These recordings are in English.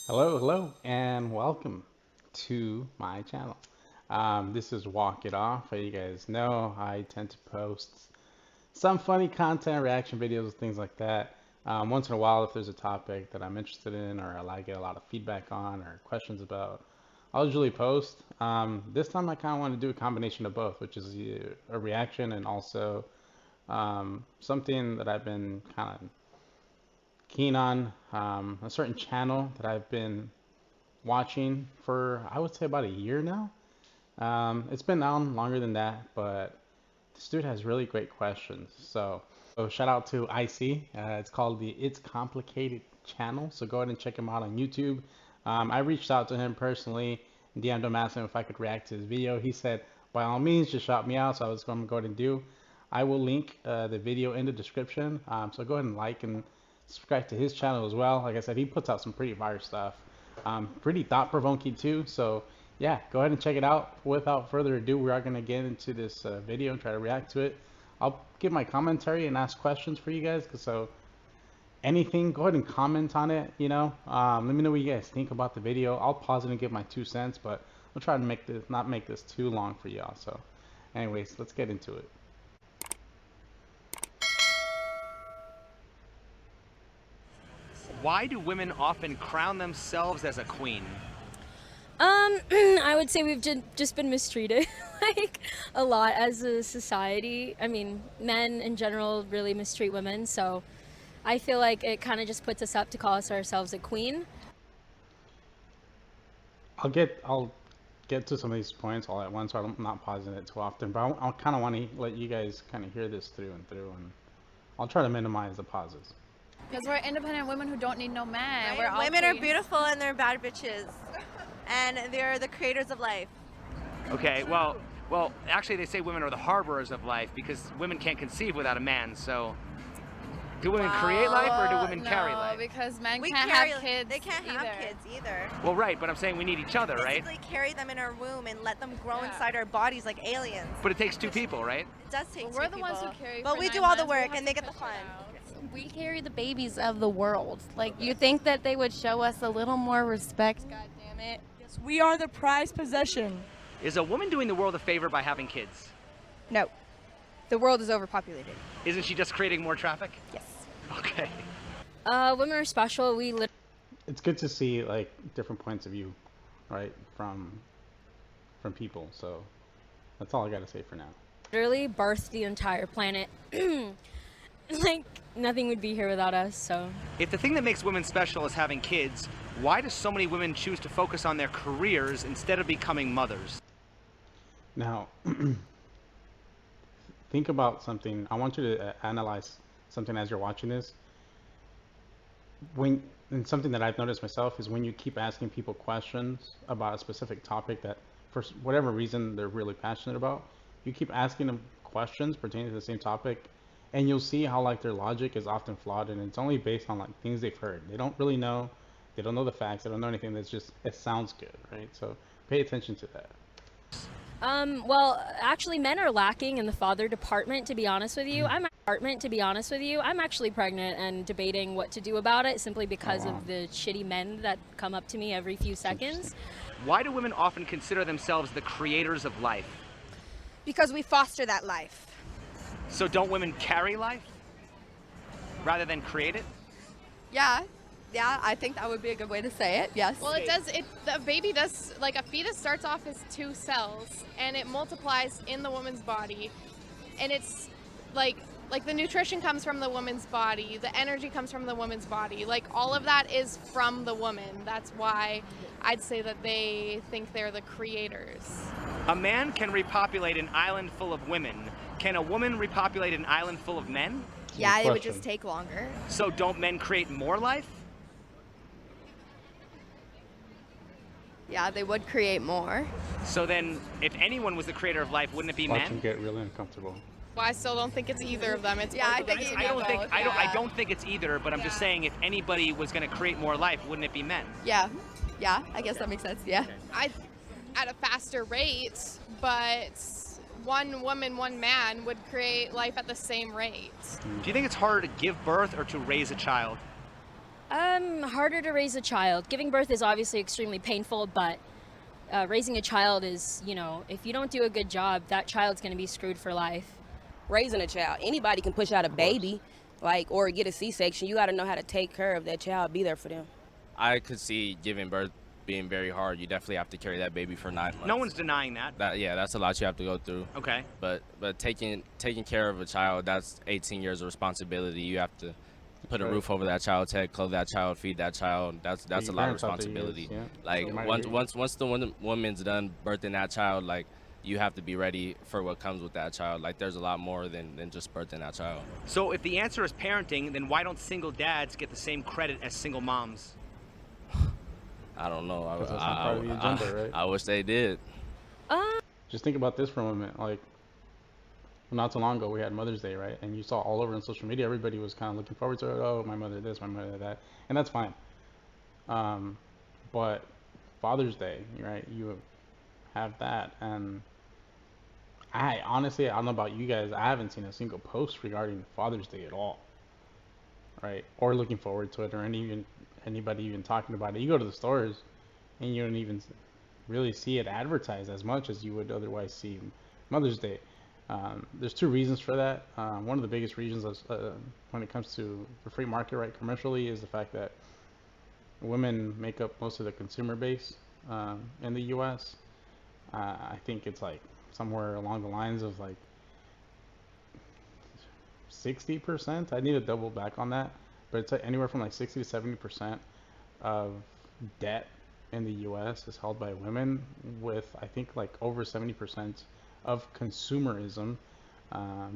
Hello, and welcome to my channel. This is Walk It Off. As you guys know, I tend to post some funny content, reaction videos, things like that. Once in a while, if there's a topic that I'm interested in or I get a lot of feedback on or questions about, I'll usually post. This time, I kind of want to do a combination of both, which is a reaction and also something that I've been kind of keen on, a certain channel that I've been watching for I would say about a year now. It's been on longer than that, but this dude has really great questions. So shout out to IC. It's called the It's Complicated channel. So go ahead and check him out on YouTube. I reached out to him personally, DM'd him, asked him if I could react to his video. He said, by all means, just shout me out. So I was going to go ahead and do. I will link the video in the description. So go ahead and like and subscribe to his channel as well. Like I said, he puts out some pretty fire stuff. Pretty thought-provoking too. So yeah, go ahead and check it out. Without further ado, we are going to get into this video and try to react to it. I'll give my commentary and ask questions for you guys. So anything, go ahead and comment on it. Let me know what you guys think about the video. I'll pause it and give my 2 cents, but I'll try to make this not make this too long for y'all. So anyways, let's get into it. Why do women often crown themselves as a queen? I would say we've just been mistreated like a lot as a society. I mean, men in general really mistreat women, so I feel like it kind of just puts us up to call ourselves a queen. I'll get to some of these points all at once, so I'm not pausing it too often. But I'll kind of want to let you guys kind of hear this through and through, and I'll try to minimize the pauses. Because we're independent women who don't need no man. Right? We're all Women are queens. beautiful and they're bad bitches. And they're the creators of life. Okay, well, actually they say women are the harborers of life because women can't conceive without a man. So, do women create life or do women carry No, life? because men We can't carry, have kids. They can't either. have kids either. Well, right, but I'm saying we need each other, right? Physically carry them in our womb and let them grow Yeah. inside our bodies like aliens. But it takes two people, right? It does take But two we're the ones people. who carry. But for we 9 do all the months. We work have and they to get the push fun. it out. We carry the babies of the world. Like, you think that they would show us a little more respect? God damn it. Yes, we are the prized possession. Is a woman doing the world a favor by having kids? No. The world is overpopulated. Isn't she just creating more traffic? Yes. Okay. Women are special. We It's good to see like different points of view, right, from people. So that's all I got to say for now. literally birthed the entire planet. Like nothing would be here without us. So If the thing that makes women special is having kids, why do so many women choose to focus on their careers instead of becoming mothers? Now, think about something. I want you to analyze something as you're watching this. And something that I've noticed myself is when you keep asking people questions about a specific topic that, for whatever reason, they're really passionate about, you keep asking them questions pertaining to the same topic, and you'll see how like their logic is often flawed, and it's only based on like things they've heard. They don't really know. They don't know the facts. They don't know anything. That's just it sounds good, right? So pay attention to that. well, actually, men are lacking in the father department. To be honest with you, I'm actually pregnant and debating what to do about it, simply because wow. of the shitty men that come up to me every few seconds. Why do women often consider themselves the creators of life? Because we foster that life. So don't women carry life rather than create it? Yeah. Yeah, I think that would be a good way to say it. Yes. Well, it does. The baby does. Like a fetus starts off as 2 cells, and it multiplies in the woman's body, and it's like the nutrition comes from the woman's body, the energy comes from the woman's body. Like all of that is from the woman. That's why I'd say that they think they're the creators. A man can repopulate an island full of women. Can a woman repopulate an island full of men? Yeah, Good it would question. just take longer. So don't men create more life? Yeah, they would create more. So then, if anyone was the creator of life, wouldn't it be Watch them men? get really uncomfortable. Well, I still don't think it's either of them. It's Yeah, I both of think them. it's I don't think both, I yeah. don't think it's either. But I'm just Yeah. saying, if anybody was going to create more life, wouldn't it be men? Yeah. Yeah, I guess that makes sense. Yeah. At a faster rate, but one woman, one man would create life at the same rate. Do you think it's harder to give birth or to raise a child? Harder to raise a child. Giving birth is obviously extremely painful, but raising a child is, you know, if you don't do a good job, that child's going to be screwed for life. Raising a child, anybody can push out a baby, like, or get a C-section. You got to know how to take care of that child, be there for them. I could see giving birth being very hard. You definitely have to carry that baby for 9 months. No one's denying that. Yeah, that's a lot you have to go through. Okay. But taking care of a child, that's 18 years of responsibility. You have to put a roof over that child's head, clothe that child, feed that child. That's a lot of responsibility. Like once the woman's done birthing that child, like, you have to be ready for what comes with that child. Like, there's a lot more than just birthing that child. So if the answer is parenting, then why don't single dads get the same credit as single moms? I don't know. That's not part of the agenda, right? I wish they did. Just think about this for a moment. Like, not too long ago, we had Mother's Day, right? And you saw all over on social media, everybody was kind of looking forward to it. Oh, my mother this, my mother that. And that's fine. But Father's Day, right? You have that. And I honestly, I don't know about you guys, I haven't seen a single post regarding Father's Day at all. Right? Or looking forward to it, or anybody even talking about it. You go to the stores and you don't even really see it advertised as much as you would otherwise see Mother's Day. There's two reasons for that. One of the biggest reasons is, when it comes to the free market, right, commercially, is the fact that women make up most of the consumer base in the U.S. I think it's like somewhere along the lines of like 60%. I need to double back on that, but it's anywhere from like 60 to 70% of debt in the U.S. is held by women, with I think like over 70% of consumerism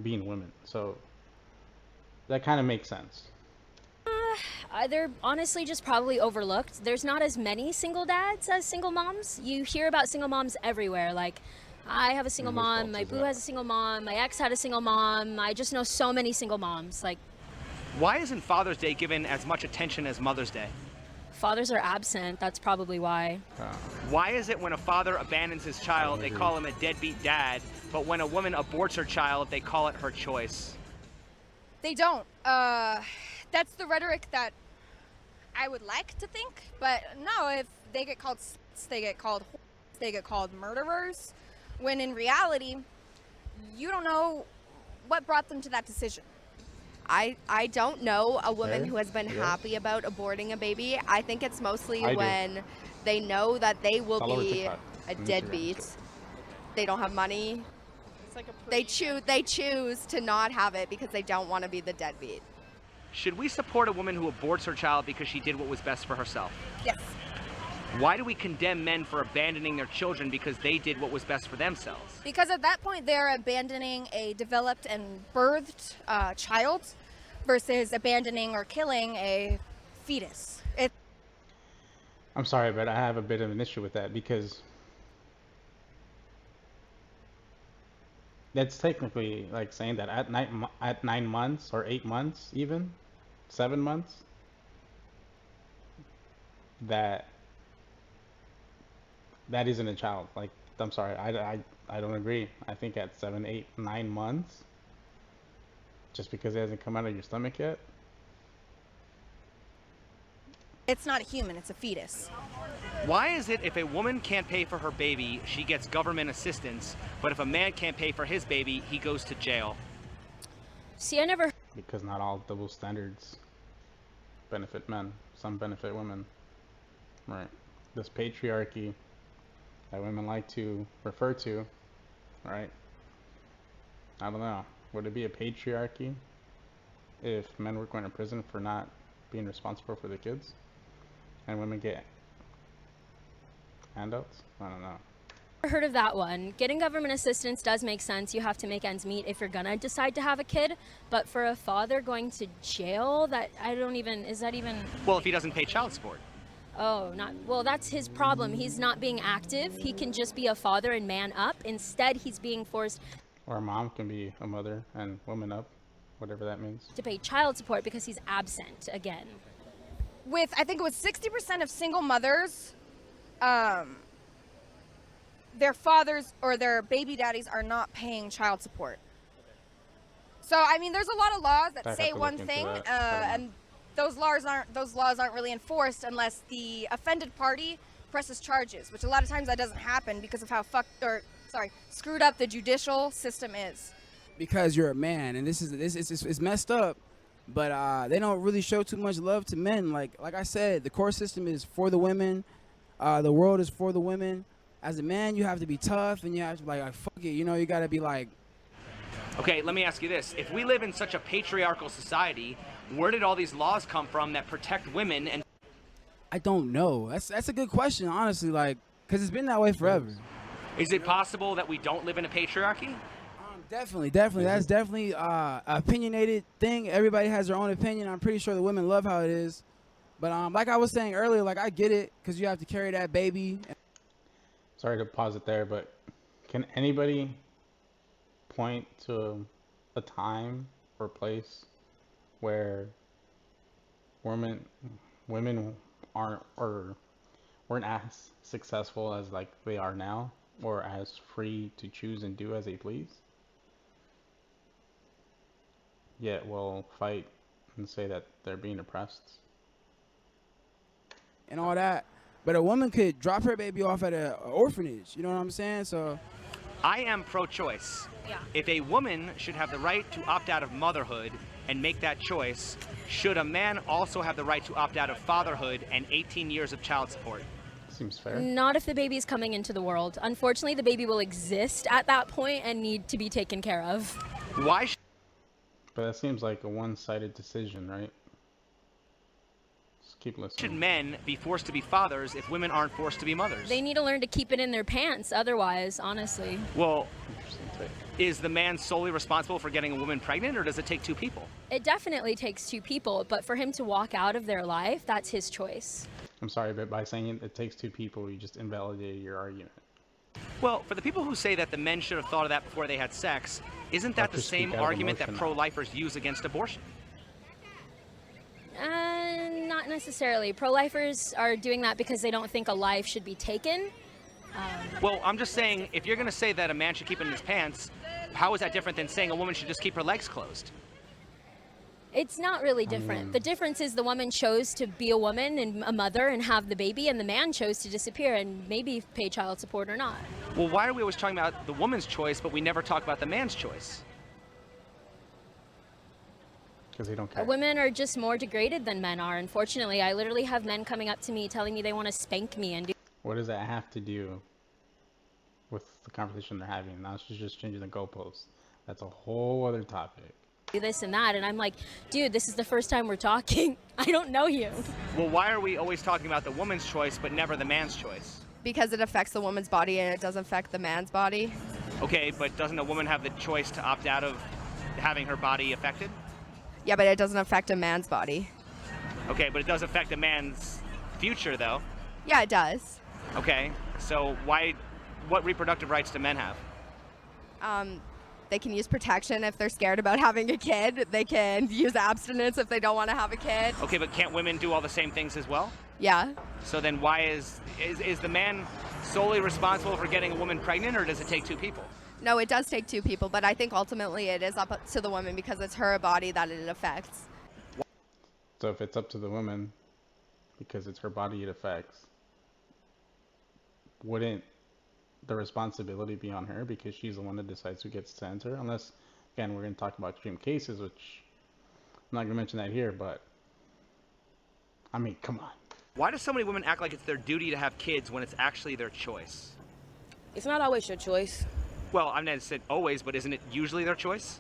being women. So that kind of makes sense. They're honestly just probably overlooked. There's not as many single dads as single moms. You hear about single moms everywhere. Like, I have a single mom, my boo has a single mom, my ex had a single mom. I just know so many single moms. Like, why isn't Father's Day given as much attention as Mother's Day? fathers are absent. That's probably why. Why is it when a father abandons his child, they call him a deadbeat dad, but when a woman aborts her child, they call it her choice? They don't. That's the rhetoric that I would like to think, but no, if they get called sluts, they get called whores, they get called murderers, when in reality, you don't know what brought them to that decision. I don't know a woman who has been happy about aborting a baby. I think it's mostly when they know that they will be a deadbeat. They don't have money. It's like a they choose to not have it because they don't want to be the deadbeat. Should we support a woman who aborts her child because she did what was best for herself? Yes. Why do we condemn men for abandoning their children because they did what was best for themselves? Because at that point, they're abandoning a developed and birthed child versus abandoning or killing a fetus. I'm sorry, but I have a bit of an issue with that, because that's technically like saying that at 9 months or 8 months, even 7 months, that isn't a child. Like, I'm sorry, I don't agree. I think at 7, 8, 9 months, just because it hasn't come out of your stomach yet, It's not a human, it's a fetus. Why is it if a woman can't pay for her baby, she gets government assistance, but if a man can't pay for his baby, he goes to jail? See, I never... Because not all double standards benefit men. Some benefit women. Right. This patriarchy that women like to refer to, right? I don't know. Would it be a patriarchy if men were going to prison for not being responsible for the kids, and women get handouts? I don't know. Heard of that one. Getting government assistance does make sense. You have to make ends meet if you're gonna decide to have a kid. But for a father going to jail, that I don't even, is that even... Well, if he doesn't pay child support. Oh, not, well, that's his problem. He's not being active. He can just be a father and man up. Instead, he's being forced... Or a mom can be a mother and woman up, whatever that means. ...to pay child support because he's absent again. With, I think it was 60% of single mothers, their fathers or their baby daddies are not paying child support. So, I mean, there's a lot of laws that say one thing, and those laws aren't really enforced unless the offended party presses charges, which a lot of times that doesn't happen because of how screwed up the judicial system is. Because you're a man, and it's messed up, but they don't really show too much love to men. Like I said, the court system is for the women, the world is for the women. As a man, you have to be tough, and you have to be like fuck it, you know, you gotta be like. Okay, let me ask you this: if we live in such a patriarchal society, where did all these laws come from that protect women? And I don't know. That's a good question, honestly. Like, cause it's been that way forever. Is it possible that we don't live in a patriarchy? Definitely. That's definitely an opinionated thing. Everybody has their own opinion. I'm pretty sure the women love how it is. But like I was saying earlier, like I get it, cause you have to carry that baby. Sorry to pause it there, but can anybody point to a time or place where women aren't or weren't as successful as like they are now, or as free to choose and do as they please, yet will fight and say that they're being oppressed and all that? But a woman could drop her baby off at an orphanage, you know what I'm saying? So I am pro-choice. Yeah. If a woman should have the right to opt out of motherhood and make that choice, should a man also have the right to opt out of fatherhood and 18 years of child support? Seems fair. Not if the baby is coming into the world. Unfortunately, the baby will exist at that point and need to be taken care of. Why? But that seems like a one-sided decision, right? Just keep listening. Should men be forced to be fathers if women aren't forced to be mothers? They need to learn to keep it in their pants otherwise, honestly. Well, is the man solely responsible for getting a woman pregnant, or does it take two people? It definitely takes two people, but for him to walk out of their life, that's his choice. I'm sorry, but by saying it takes two people, you just invalidated your argument. Well, for the people who say that the men should have thought of that before they had sex, isn't that the same argument that pro-lifers use against abortion? Not necessarily. Pro-lifers are doing that because they don't think a life should be taken. Well, I'm just saying, if you're going to say that a man should keep it in his pants, how is that different than saying a woman should just keep her legs closed? It's not really different. The difference is the woman chose to be a woman and a mother and have the baby, and the man chose to disappear and maybe pay child support or not. Well, why are we always talking about the woman's choice, but we never talk about the man's choice? Because they don't care. Women are just more degraded than men are, unfortunately. I literally have men coming up to me telling me they want to spank me and do... What does that have to do with the conversation they're having? Now she's just changing the goalposts. That's a whole other topic. Do this and that, and I'm like, dude, this is the first time we're talking. I don't know you. Well, why are we always talking about the woman's choice but never the man's choice? Because it affects the woman's body and it doesn't affect the man's body. Okay, but doesn't a woman have the choice to opt out of having her body affected? Yeah, but it doesn't affect a man's body. Okay, but it does affect a man's future, though. Yeah, it does. Okay, so what reproductive rights do men have? They can use protection if they're scared about having a kid. They can use abstinence if they don't want to have a kid. Okay, but can't women do all the same things as well? Yeah. So then why is the man solely responsible for getting a woman pregnant, or does it take two people? No, it does take two people, but I think ultimately it is up to the woman because it's her body that it affects. So if it's up to the woman because it's her body it affects, wouldn't the responsibility be on her because she's the one that decides who gets to enter? Unless, again, we're going to talk about extreme cases, which I'm not going to mention that here, but I mean, come on. Why do so many women act like it's their duty to have kids when it's actually their choice? It's not always your choice. Well, I've never said always, but isn't it usually their choice?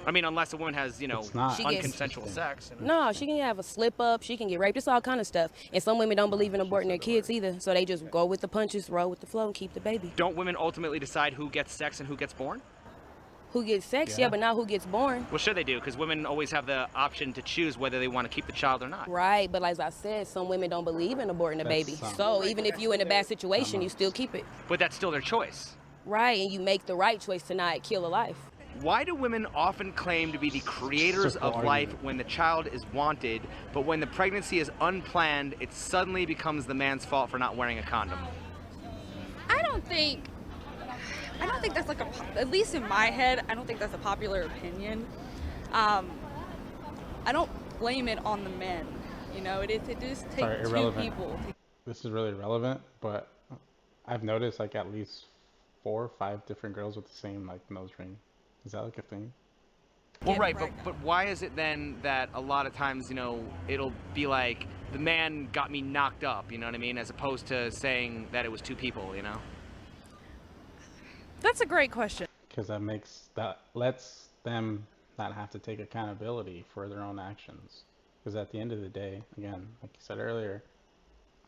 I mean, unless a woman has, unconsensual sex. No, she can have a slip up, she can get raped, it's all kind of stuff. And some women don't believe in aborting their kids either, so they just go with the punches, roll with the flow, and keep the baby. Don't women ultimately decide who gets sex and who gets born? Who gets sex, yeah, but not who gets born. Well, sure they do, because women always have the option to choose whether they want to keep the child or not. Right, but as I said, some women don't believe in aborting a baby. So even if you're in a bad situation, you still keep it. But that's still their choice. Right, and you make the right choice to not kill a life. Why do women often claim to be the creators of life when the child is wanted, but when the pregnancy is unplanned, it suddenly becomes the man's fault for not wearing a condom? I don't think that's like at least in my head, I don't think that's a popular opinion. I don't blame it on the men. You know, it just takes two people. This is really relevant, but I've noticed like at least 4 or 5 different girls with the same like nose ring. Is that like a thing? Well, right, but why is it then that a lot of times, you know, it'll be like the man got me knocked up, you know what I mean, as opposed to saying that it was 2 people, you know? That's a great question. Because that lets them not have to take accountability for their own actions. Because at the end of the day, again, like you said earlier,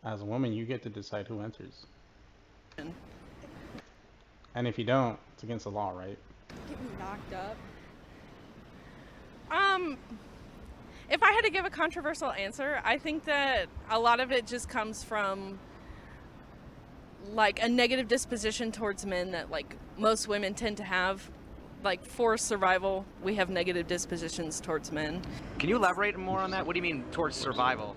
as a woman, you get to decide who enters. And if you don't, it's against the law, right? Getting knocked up. If I had to give a controversial answer, I think that a lot of it just comes from like a negative disposition towards men that like most women tend to have. Like for survival, we have negative dispositions towards men. Can you elaborate more on that? What do you mean towards survival?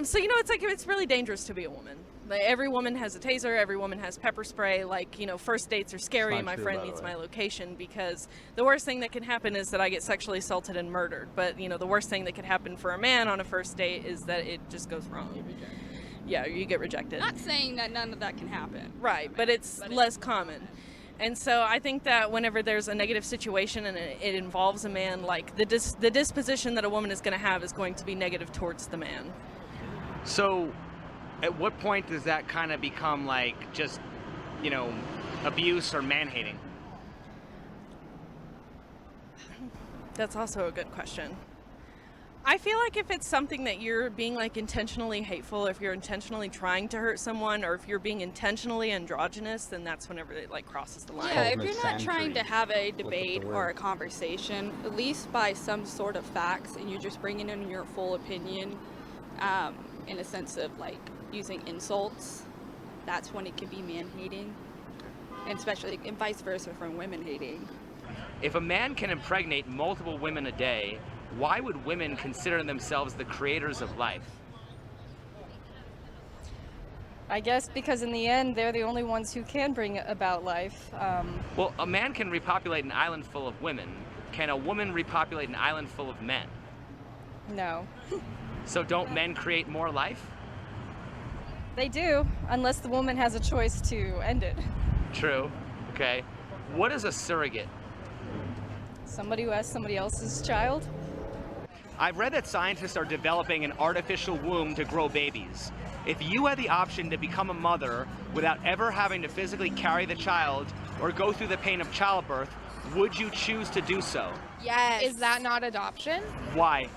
So you know, it's really dangerous to be a woman. Like, every woman has a taser, every woman has pepper spray. Like, you know, first dates are scary. My friend needs my location, because the worst thing that can happen is that I get sexually assaulted and murdered. But you know, the worst thing that could happen for a man on a first date is that it just goes wrong. Yeah, you get rejected. Not saying that none of that can happen. Right, but it's less common. And so I think that whenever there's a negative situation and it involves a man, like the disposition that a woman is going to have is going to be negative towards the man. So at what point does that kind of become like just, you know, abuse or man-hating? That's also a good question. I feel like if it's something that you're being like intentionally hateful, if you're intentionally trying to hurt someone, or if you're being intentionally androgynous, then that's whenever it like crosses the line. Yeah, if you're not trying to have a debate or a conversation, at least by some sort of facts, and you're just bringing in your full opinion, in a sense of like using insults, that's when it can be man-hating, and especially and vice versa from women-hating. If a man can impregnate multiple women a day, why would women consider themselves the creators of life? I guess because in the end, they're the only ones who can bring about life. Well, a man can repopulate an island full of women. Can a woman repopulate an island full of men? No. So don't men create more life? They do, unless the woman has a choice to end it. True. Okay. What is a surrogate? Somebody who has somebody else's child. I've read that scientists are developing an artificial womb to grow babies. If you had the option to become a mother without ever having to physically carry the child or go through the pain of childbirth, would you choose to do so? Yes. Is that not adoption? Why?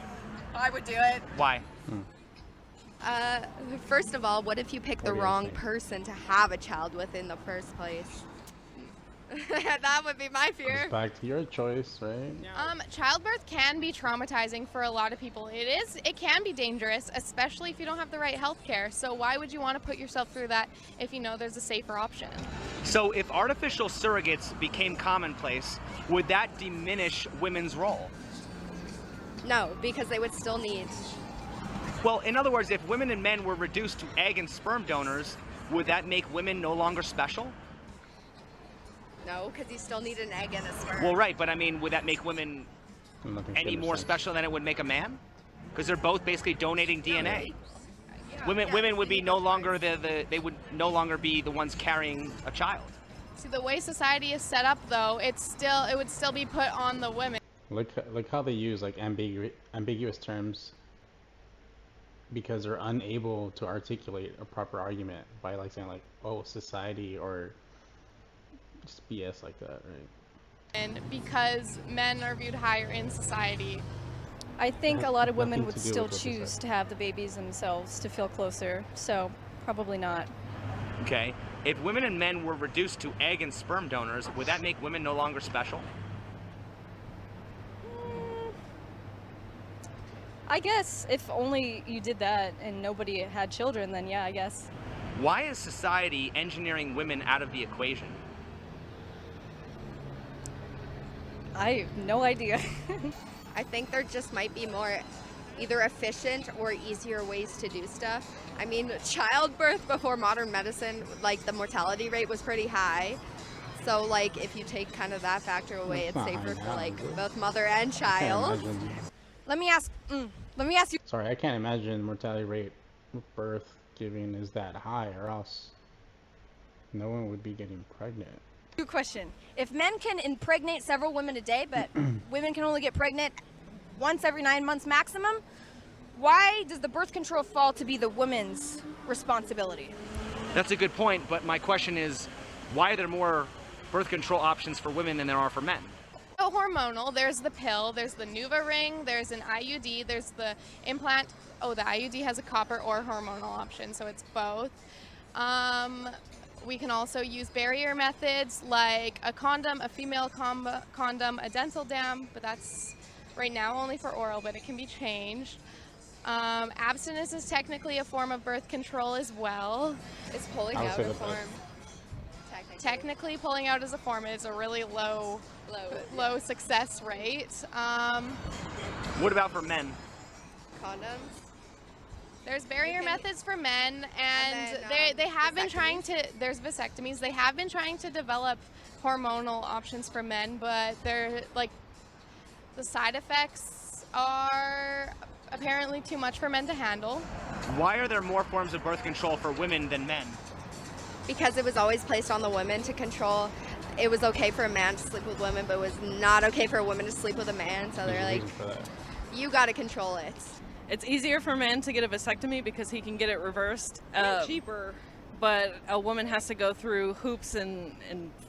I would do it. Why? First of all, what if you pick the wrong person to have a child with in the first place? That would be my fear. It's back to your choice, right? Childbirth can be traumatizing for a lot of people. It can be dangerous, especially if you don't have the right health care. So why would you want to put yourself through that if you know there's a safer option? So if artificial surrogates became commonplace, would that diminish women's role? No, because they would still need. Well, in other words, if women and men were reduced to egg and sperm donors, would that make women no longer special? No, because you still need an egg and a sperm. Well, right, but I mean, would that make women any more special than it would make a man? Because they're both basically donating DNA. Women would be no longer they would no longer be the ones carrying a child. See, the way society is set up, though, it would still be put on the women. Look how they use like ambiguous terms because they're unable to articulate a proper argument by like saying like, oh, society, or just BS like that, right? And because men are viewed higher in society. I think a lot of women would still choose to have the babies themselves to feel closer, so probably not. Okay. If women and men were reduced to egg and sperm donors, would that make women no longer special? I guess if only you did that and nobody had children, then yeah, I guess. Why is society engineering women out of the equation? I have no idea. I think there just might be more either efficient or easier ways to do stuff. I mean, childbirth before modern medicine, like the mortality rate was pretty high. So like if you take kind of that factor away, it's safer for like both mother and child. Let me ask, Let me ask you. Sorry, I can't imagine mortality rate with birth giving is that high, or else no one would be getting pregnant. Good question. If men can impregnate several women a day, but women can only get pregnant once every 9 months maximum, why does the birth control fall to be the woman's responsibility? That's a good point, but my question is, why are there more birth control options for women than there are for men? Hormonal, there's the pill, there's the NuvaRing, there's an IUD, there's the implant. Oh, the IUD has a copper or hormonal option, so it's both. We can also use barrier methods like a condom, a female condom, a dental dam, but that's right now only for oral, but it can be changed. Abstinence is technically a form of birth control as well. Is pulling out a form? Technically, pulling out is a form. It's a really low success rate. What about for men? Condoms. There's barrier methods for men, and they have been trying to. There's vasectomies. They have been trying to develop hormonal options for men, but they're like the side effects are apparently too much for men to handle. Why are there more forms of birth control for women than men? Because it was always placed on the women to control. It was okay for a man to sleep with women, but it was not okay for a woman to sleep with a man. So they're like, you got to control it. It's easier for a man to get a vasectomy because he can get it reversed. Cheaper. But a woman has to go through hoops and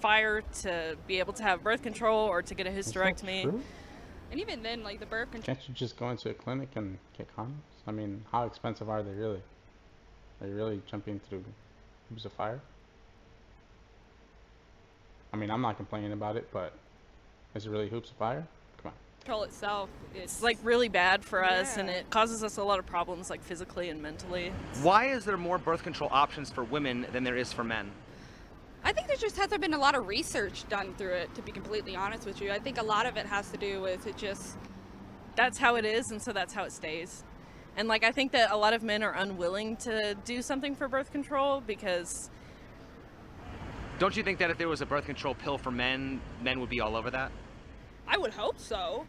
fire to be able to have birth control or to get a hysterectomy. And even then, like the birth control. Can't you just go into a clinic and get condoms? I mean, how expensive are they really? Are you really jumping through hoops of fire? I mean, I'm not complaining about it, but is it really hoops of fire? Come on. Control itself, it's like really bad for us, and it causes us a lot of problems, like physically and mentally. Why is there more birth control options for women than there is for men? I think there just hasn't been a lot of research done through it, to be completely honest with you. I think a lot of it has to do with it just... That's how it is, and so that's how it stays. And like, I think that a lot of men are unwilling to do something for birth control because... Don't you think that if there was a birth control pill for men, men would be all over that? I would hope so.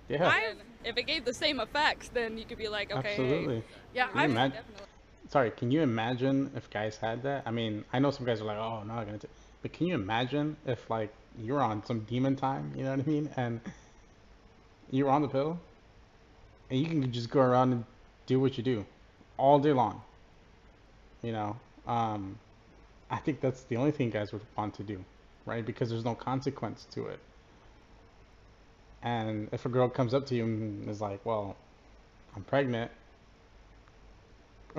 Yeah. If it gave the same effects, then you could be like, okay. Absolutely. Hey. Yeah, definitely. Sorry, can you imagine if guys had that? I mean, I know some guys are like, oh, no, I'm gonna take. But can you imagine if, like, you're on some demon time, you know what I mean? And you're on the pill, and you can just go around and do what you do all day long. You know? I think that's the only thing guys would want to do, right? Because there's no consequence to it. And if a girl comes up to you and is like, well, I'm pregnant,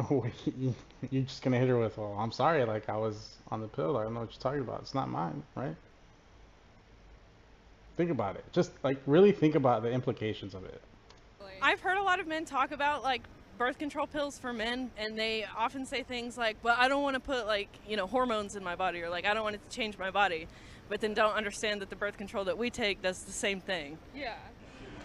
you're just gonna hit her with, well, I'm sorry, like, I was on the pill, I don't know what you're talking about, it's not mine, right? Think about it. Just, like, really think about the implications of it. I've heard a lot of men talk about, like, birth control pills for men, and they often say things like, well, I don't want to put, like, you know, hormones in my body, or like, I don't want it to change my body, but then don't understand that the birth control that we take does the same thing. Yeah.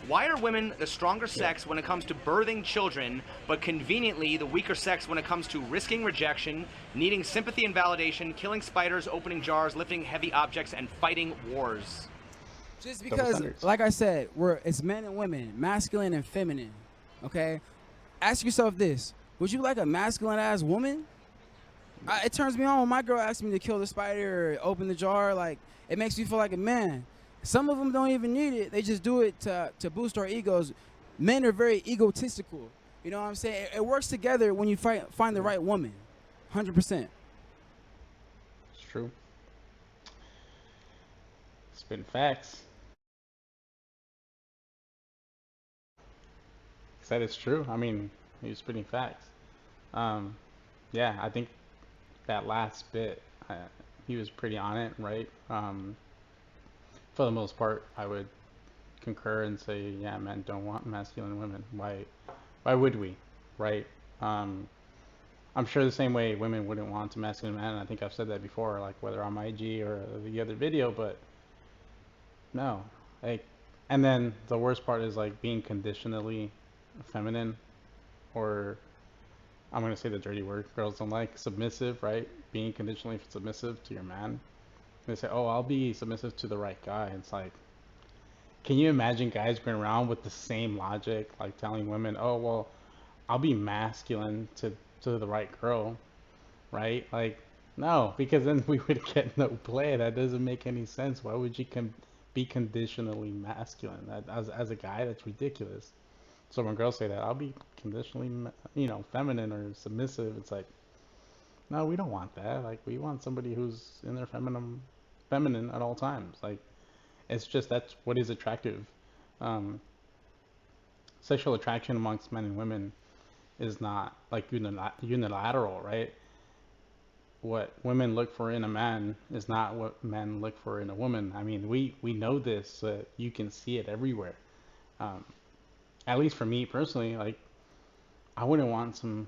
Why are women the stronger sex when it comes to birthing children, but conveniently the weaker sex when it comes to risking rejection, needing sympathy and validation, killing spiders, opening jars, lifting heavy objects, and fighting wars? Just because, like I said, it's men and women, masculine and feminine, okay? Ask yourself this: would you like a masculine ass woman? It turns me on when my girl asks me to kill the spider or open the jar. Like, it makes me feel like a man. Some of them don't even need it. They just do it to boost our egos. Men are very egotistical. You know what I'm saying? It works together when you find the right woman. 100%. It's true. Spitting facts. Said it's true. I mean, he was spitting facts. Yeah, I think that last bit, he was pretty on it, right? For the most part, I would concur and say, yeah, men don't want masculine women. Why would we, right? I'm sure the same way women wouldn't want a masculine man. I think I've said that before, like whether on my IG or the other video, but no. Like, and then the worst part is like being conditionally feminine, or I'm gonna say the dirty word girls don't like, submissive, right? Being conditionally submissive to your man. They say, oh, I'll be submissive to the right guy. It's like, can you imagine guys going around with the same logic, like telling women, "Oh, well, I'll be masculine to the right girl," right? Like, no, because then we would get no play. That doesn't make any sense. Why would you be conditionally masculine? That as a guy, that's ridiculous. So when girls say that, I'll be conditionally, feminine or submissive, it's like, no, we don't want that. Like, we want somebody who's in their feminine at all times. Like, it's just that's what is attractive. Um, Sexual attraction amongst men and women is not like unilateral, right? What women look for in a man is not what men look for in a woman. I mean, we know this. You can see it everywhere. Um, at least for me personally, like I wouldn't want some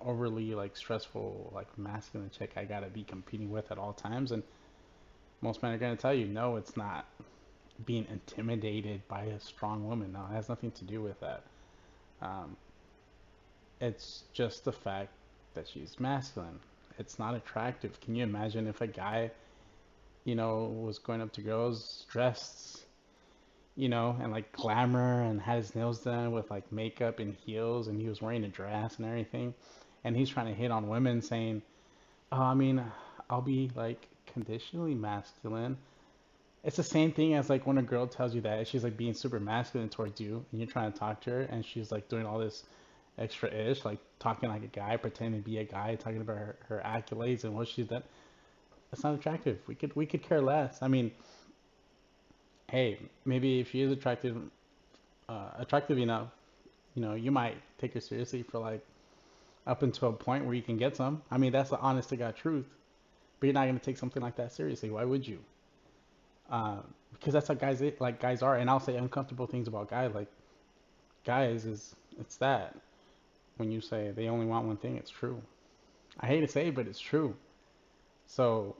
overly like stressful like masculine chick I gotta be competing with at all times. And most men are gonna tell you, no, it's not being intimidated by a strong woman. No, it has nothing to do with that. Um, it's just the fact that she's masculine. It's not attractive. Can you imagine if a guy, was going up to girls dressed, and like glamour and had his nails done with like makeup and heels and he was wearing a dress and everything, and he's trying to hit on women saying, "Oh, I mean, I'll be like conditionally masculine." It's the same thing as like when a girl tells you that she's like being super masculine towards you and you're trying to talk to her and she's like doing all this extra ish, like talking like a guy, pretending to be a guy, talking about her accolades and what she's done. That's not attractive. We could care less. I mean, hey, maybe if she is attractive enough, you might take her seriously for like up until a point where you can get some. I mean, that's the honest to God truth. But you're not gonna take something like that seriously. Why would you? Because that's how guys are. And I'll say uncomfortable things about guys. Like guys it's that when you say they only want one thing, it's true. I hate to say it, but it's true. So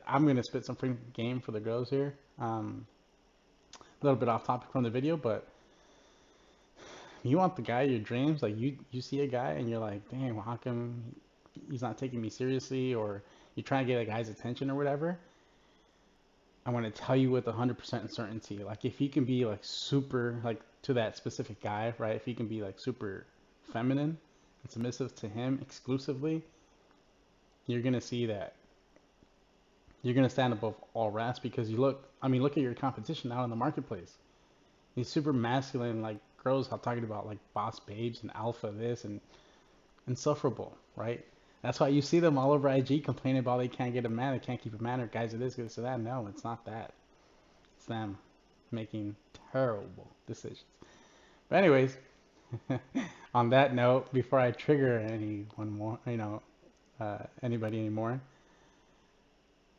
I'm gonna spit some free game for the girls here. A little bit off topic from the video, but you want the guy of your dreams. Like you see a guy and you're like, dang, well, how come he's not taking me seriously? Or you're trying to get a guy's attention or whatever. I want to tell you with 100% certainty, like if you can be like super, like to that specific guy, right? If you can be like super feminine and submissive to him exclusively, you're going to see that you're going to stand above all rest because look at your competition out in the marketplace. These super masculine, like girls I'm talking about, like boss babes and alpha this and insufferable, right? That's why you see them all over IG complaining about they can't get a man, they can't keep a man, or guys are this or that. No, it's not that. It's them making terrible decisions. But anyways, on that note, before I trigger anyone more, anybody anymore,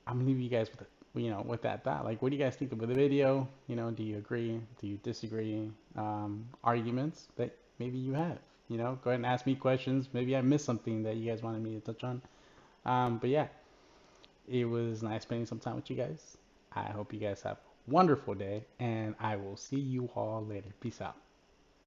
I'm gonna leave you guys with that thought. Like, what do you guys think of the video? Do you agree? Do you disagree? Arguments that maybe you have. Go ahead and ask me questions. Maybe I missed something that you guys wanted me to touch on. But yeah, it was nice spending some time with you guys. I hope you guys have a wonderful day, and I will see you all later. Peace out.